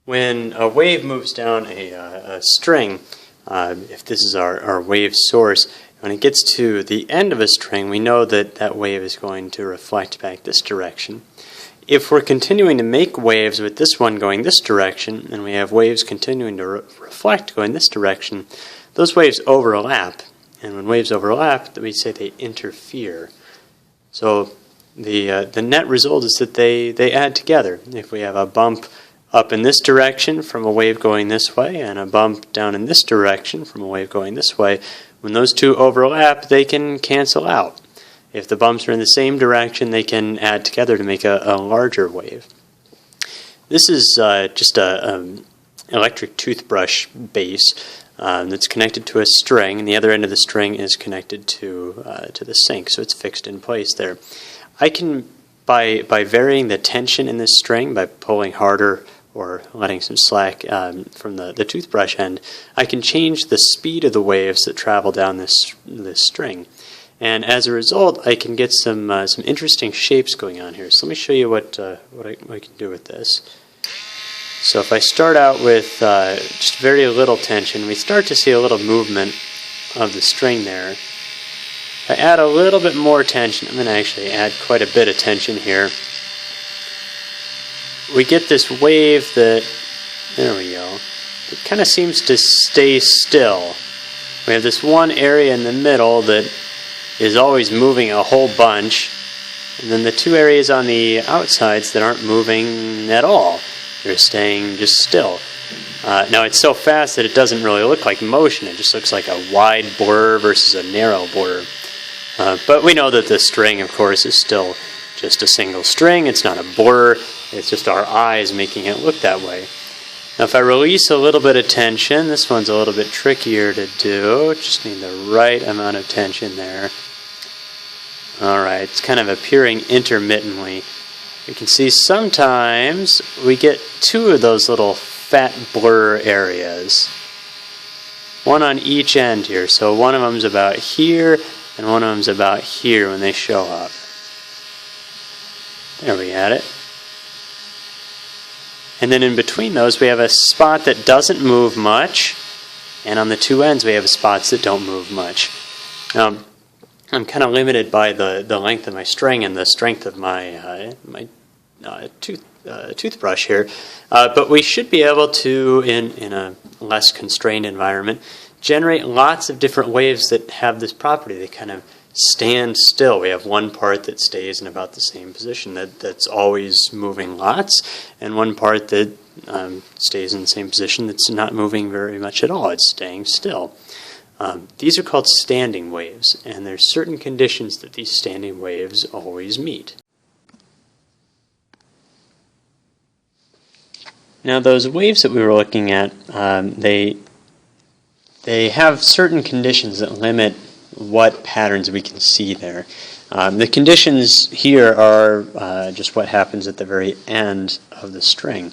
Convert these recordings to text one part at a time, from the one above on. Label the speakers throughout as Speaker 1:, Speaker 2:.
Speaker 1: When a wave moves down a string, if this is our wave source, when it gets to the end of a string, we know that that wave is going to reflect back this direction. If we're continuing to make waves with this one going this direction, and we have waves continuing to reflect going this direction, those waves overlap. And when waves overlap, we say they interfere. So the net result is that they add together. If we have a bump up in this direction from a wave going this way, and a bump down in this direction from a wave going this way, when those two overlap, they can cancel out. If the bumps are in the same direction, they can add together to make a larger wave. This is just a electric toothbrush base that's connected to a string, and the other end of the string is connected to the sink, so it's fixed in place there. I can, by varying the tension in this string, by pulling harder or letting some slack from the toothbrush end, I can change the speed of the waves that travel down this string. And as a result, I can get some interesting shapes going on here. So let me show you what I can do with this. So if I start out with just very little tension, we start to see a little movement of the string there. If I add a little bit more tension, I'm going to actually add quite a bit of tension here. We get this wave that, there we go, it kind of seems to stay still. We have this one area in the middle that is always moving a whole bunch, and then the two areas on the outsides that aren't moving at all. They're staying just still. Now it's so fast that it doesn't really look like motion. It just looks like a wide blur versus a narrow blur. But we know that the string, of course, is still just a single string. It's not a blur. It's just our eyes making it look that way. Now if I release a little bit of tension, this one's a little bit trickier to do. Just need the right amount of tension there. Alright, it's kind of appearing intermittently. You can see sometimes we get two of those little fat blur areas. One on each end here. So one of them's about here, and one of them's about here when they show up. There we had it. And then in between those we have a spot that doesn't move much, and on the two ends we have spots that don't move much. Now, I'm kind of limited by the length of my string and the strength of my toothbrush here, but we should be able to, in a less constrained environment, generate lots of different waves that have this property. They kind of stand still. We have one part that stays in about the same position, that's always moving lots, and one part that stays in the same position that's not moving very much at all. It's staying still. These are called standing waves, and there's certain conditions that these standing waves always meet. Now those waves that we were looking at, they have certain conditions that limit what patterns we can see there. The conditions here are just what happens at the very end of the string.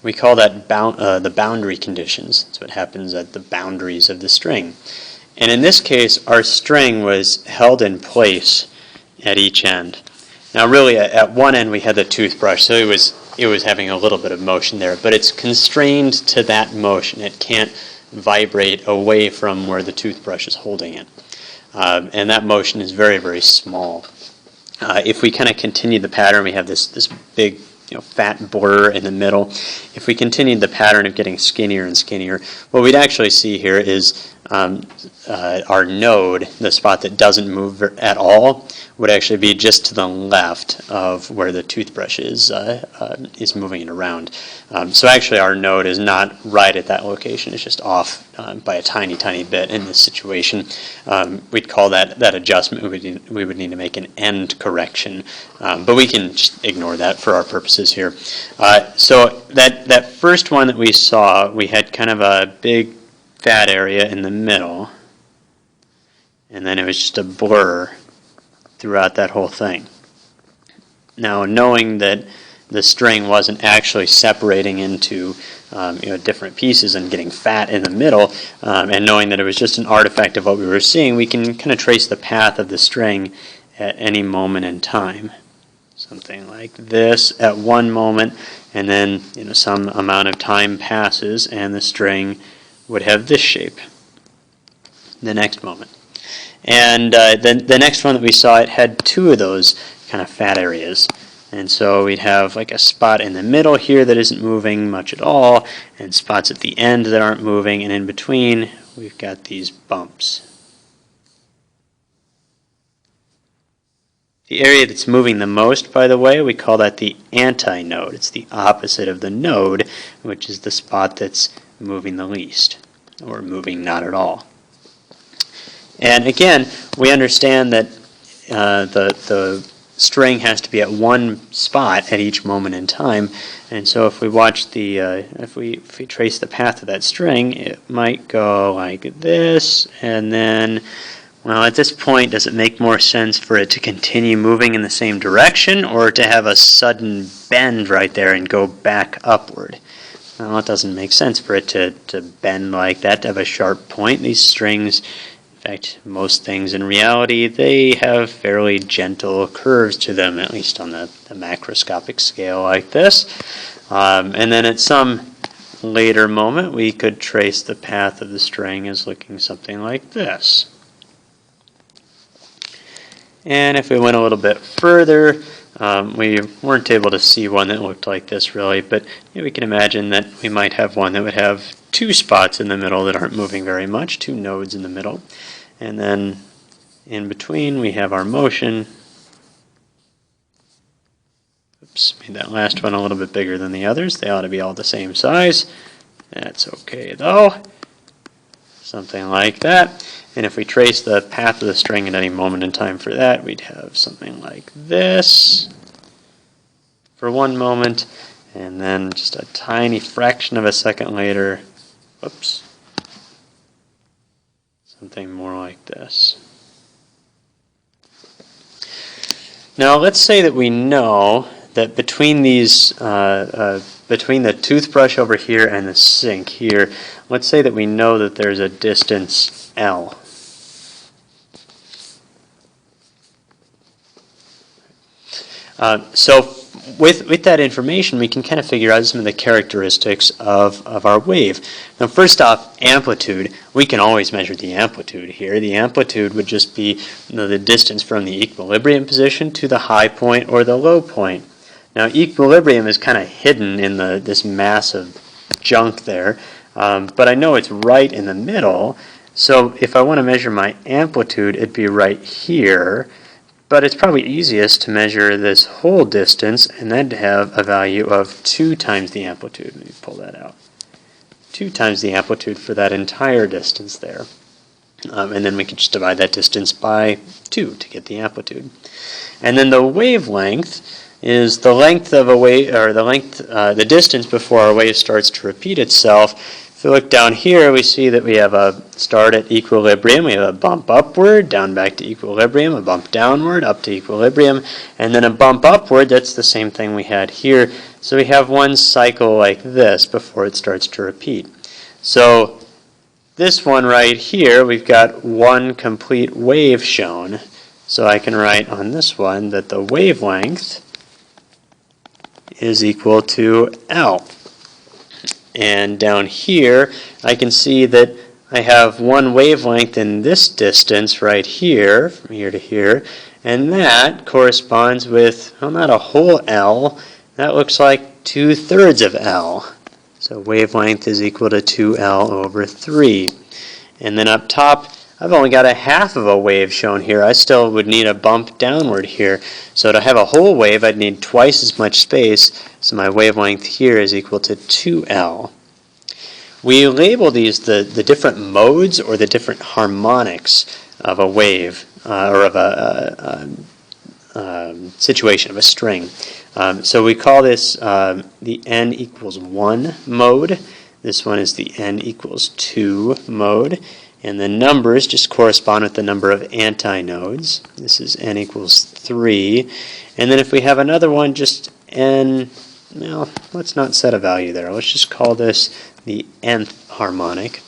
Speaker 1: We call that the boundary conditions. That's what happens at the boundaries of the string. And in this case, our string was held in place at each end. Now really, at one end we had the toothbrush, so it was having a little bit of motion there, but it's constrained to that motion. It can't vibrate away from where the toothbrush is holding it. And that motion is very, very small. If we kind of continue the pattern, we have this big fat blur in the middle. If we continued the pattern of getting skinnier and skinnier, what we'd actually see here is our node, the spot that doesn't move at all, would actually be just to the left of where the toothbrush is moving it around. So actually our node is not right at that location. It's just off by a tiny, tiny bit in this situation. We'd call that adjustment. We would need to make an end correction, but we can just ignore that for our purposes here. So that first one that we saw, we had kind of a big fat area in the middle, and then it was just a blur throughout that whole thing. Now, knowing that the string wasn't actually separating into different pieces and getting fat in the middle, and knowing that it was just an artifact of what we were seeing, we can kind of trace the path of the string at any moment in time. something like this at one moment, and then some amount of time passes and the string would have this shape the next moment. And the next one that we saw, it had two of those kind of fat areas. And so we'd have like a spot in the middle here that isn't moving much at all, and spots at the end that aren't moving, and in between we've got these bumps. The area that's moving the most, by the way, we call that the antinode. It's the opposite of the node, which is the spot that's moving the least, or moving not at all. And again, we understand that the string has to be at one spot at each moment in time, and so if we watch the if we trace the path of that string, it might go like this, and then, well, at this point, does it make more sense for it to continue moving in the same direction, or to have a sudden bend right there and go back upward? Well, it doesn't make sense for it to bend like that, to have a sharp point. These strings, in fact, most things in reality, they have fairly gentle curves to them, at least on the macroscopic scale like this. And then at some later moment, we could trace the path of the string as looking something like this. And if we went a little bit further, we weren't able to see one that looked like this really, but we can imagine that we might have one that would have two spots in the middle that aren't moving very much, two nodes in the middle. And then in between we have our motion. Oops, made that last one a little bit bigger than the others. They ought to be all the same size. That's okay though. Something like that. And if we trace the path of the string at any moment in time for that, we'd have something like this for one moment, and then just a tiny fraction of a second later, whoops, something more like this. Now let's say that we know that between these, between the toothbrush over here and the sink here, let's say that we know that there's a distance L. So with that information, we can kind of figure out some of the characteristics of our wave. Now, first off, amplitude. We can always measure the amplitude here. The amplitude would just be the distance from the equilibrium position to the high point or the low point. Now, equilibrium is kind of hidden in this mass of junk there, but I know it's right in the middle. So if I want to measure my amplitude, it'd be right here. But it's probably easiest to measure this whole distance and then to have a value of 2 times the amplitude. Let me pull that out. 2 times the amplitude for that entire distance there. And then we can just divide that distance by 2 to get the amplitude. And then the wavelength is the length of a wave, or the distance before our wave starts to repeat itself. If we look down here, we see that we have a start at equilibrium, we have a bump upward, down back to equilibrium, a bump downward, up to equilibrium, and then a bump upward. That's the same thing we had here. So we have one cycle like this before it starts to repeat. So this one right here, we've got one complete wave shown. So I can write on this one that the wavelength is equal to L. And down here, I can see that I have one wavelength in this distance right here, from here to here, and that corresponds with, well, not a whole L, that looks like 2/3 of L. So wavelength is equal to 2L over 3. And then up top, I've only got a half of a wave shown here. I still would need a bump downward here. So to have a whole wave, I'd need twice as much space. So my wavelength here is equal to 2L. We label these the different modes or the different harmonics of a wave or of a situation, of a string. So we call this the n equals 1 mode. This one is the n equals 2 mode. And the numbers just correspond with the number of antinodes. This is n equals 3. And then if we have another one, just n, well, let's not set a value there. Let's just call this the nth harmonic.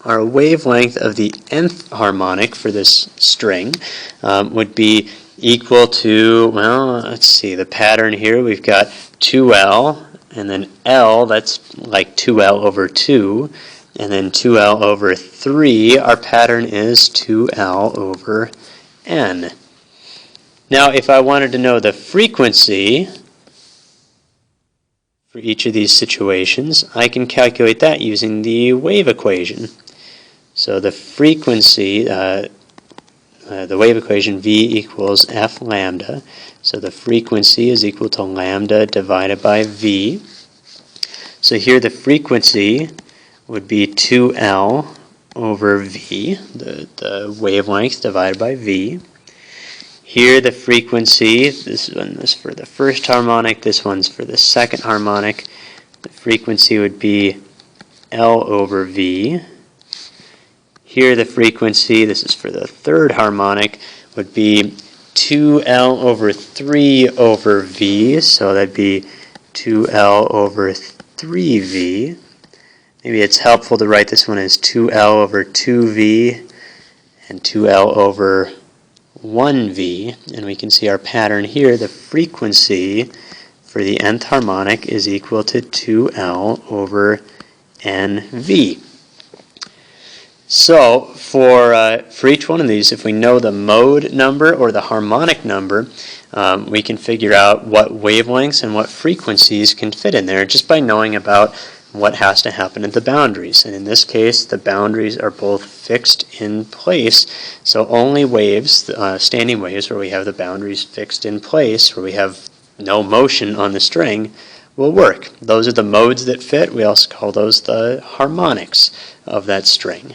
Speaker 1: Our wavelength of the nth harmonic for this string would be equal to, well, let's see, the pattern here, we've got 2L, and then L, that's like 2L over 2, and then 2L over 3, our pattern is 2L over N. Now, if I wanted to know the frequency for each of these situations, I can calculate that using the wave equation. So the frequency, the wave equation V equals F lambda. So the frequency is equal to lambda divided by V. So here the frequency would be 2L over V, the wavelength divided by V. Here the frequency, this one is for the first harmonic, this one's for the second harmonic. The frequency would be L over V. Here the frequency, this is for the third harmonic, would be 2L over 3 over V, so that'd be 2L over 3V. Maybe it's helpful to write this one as 2L over 2V and 2L over 1V, and we can see our pattern here. The frequency for the nth harmonic is equal to 2L over NV. So for each one of these, if we know the mode number or the harmonic number, we can figure out what wavelengths and what frequencies can fit in there just by knowing about what has to happen at the boundaries. And in this case, the boundaries are both fixed in place, so only waves, standing waves where we have the boundaries fixed in place, where we have no motion on the string, will work. Those are the modes that fit. We also call those the harmonics of that string.